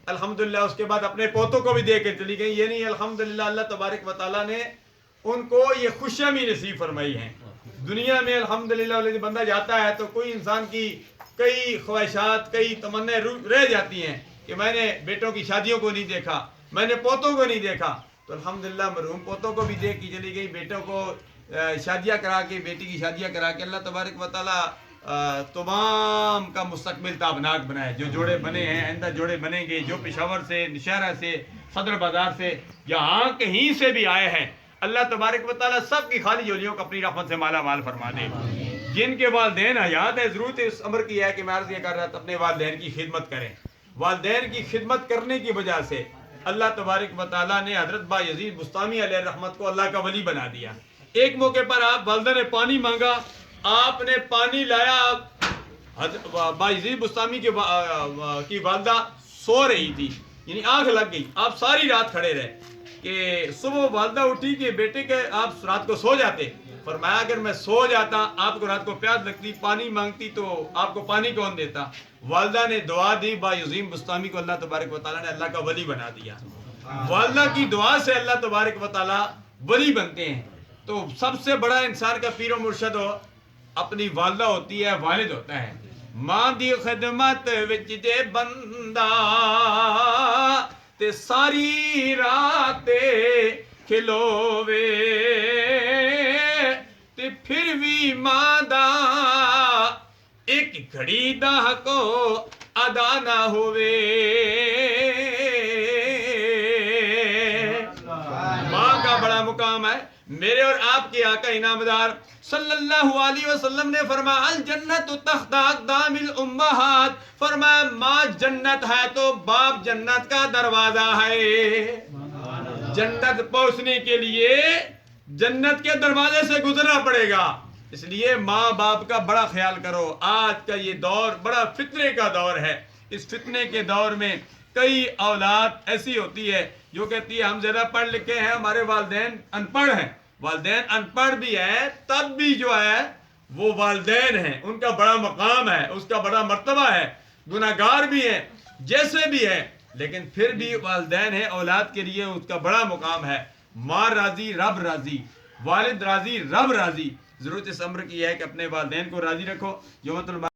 الحمدللہ اس کے بعد اپنے پوتوں کو بھی دے کے چلی گئی. یہ نہیں, الحمدللہ اللہ تبارک و تعالیٰ نے ان کو یہ خوشیاں بھی نصیب فرمائی ہیں. دنیا میں الحمدللہ بندہ جاتا ہے تو کوئی انسان کی کئی خواہشات, کئی تمنا رہ جاتی ہیں کہ میں نے بیٹوں کی شادیوں کو نہیں دیکھا, میں نے پوتوں کو نہیں دیکھا. تو الحمدللہ مرحوم پوتوں کو بھی دے کے چلی گئی, بیٹوں کو شادیاں کرا کے, بیٹی کی شادیاں کرا کے. اللہ تبارک و تعالیٰ تمام کا مستقبل تابناک بنائے. جو جوڑے بنے ہیں, آئندہ جوڑے بنیں گے, جو پشاور سے, نشہرہ سے, صدر بازار سے, یہاں کہیں سے بھی آئے ہیں, اللہ تبارک و تعالیٰ سب کی خالی جولیوں کو اپنی رحمت سے مالا مال فرما دے. جن کے والدین حیات ہے, ضرورت اس امر کی ہے کہ میں عرض یہ کر رہا تھا اپنے والدین کی خدمت کریں. والدین کی خدمت کرنے کی وجہ سے اللہ تبارک و تعالیٰ نے حضرت بایزید بستامی علیہ الرحمت کو اللہ کا ولی بنا دیا. ایک موقع پر آپ والدہ نے پانی مانگا, آپ نے پانی لایا. بایزید بستامی کی والدہ سو رہی تھی, یعنی آنکھ لگ گئی. آپ ساری رات کھڑے رہے کہ صبح والدہ اٹھی کہ بیٹے کے آپ رات کو سو جاتے. فرمایا اگر میں سو جاتا, آپ کو رات کو پیاس لگتی, پانی مانگتی تو آپ کو پانی کون دیتا؟ والدہ نے دعا دی, بایزید بستامی کو اللہ تبارک و تعالیٰ نے اللہ کا ولی بنا دیا. والدہ کی دعا سے اللہ تبارک و تعالیٰ ولی بنتے ہیں. تو سب سے بڑا انسان کا پیر و مرشد ہو اپنی والدہ ہوتی ہے, والد ہوتا ہے. ماں دی خدمت وچ جے بندہ تے ساری رات کھلووے, تے پھر بھی ماں دا ایک گھڑی دا کو ادا نہ ہوئے. ماں کا بڑا مقام ہے. میرے اور آپ کے آقا انعامدار صلی اللہ علیہ وسلم نے فرمایا الجنت تحت اقدام الامہات, فرمایا ماں جنت ہے تو باپ جنت کا دروازہ ہے. جنت پہنچنے کے لیے جنت کے دروازے سے گزرنا پڑے گا. اس لیے ماں باپ کا بڑا خیال کرو. آج کا یہ دور بڑا فتنے کا دور ہے. اس فتنے کے دور میں کئی اولاد ایسی ہوتی ہے جو کہتی ہے ہم زیادہ پڑھ لکھے ہیں, ہمارے والدین ان پڑھ ہیں. والدین ان پڑھ بھی ہیں تب بھی جو ہے وہ والدین ہیں, ان کا بڑا مقام ہے, اس کا بڑا مرتبہ ہے. گناہگار بھی ہیں, جیسے بھی ہیں, لیکن پھر بھی والدین ہیں, اولاد کے لیے اس کا بڑا مقام ہے. ماں راضی رب راضی, والد راضی رب راضی. ضرورت اس امر کی ہے کہ اپنے والدین کو راضی رکھو. جو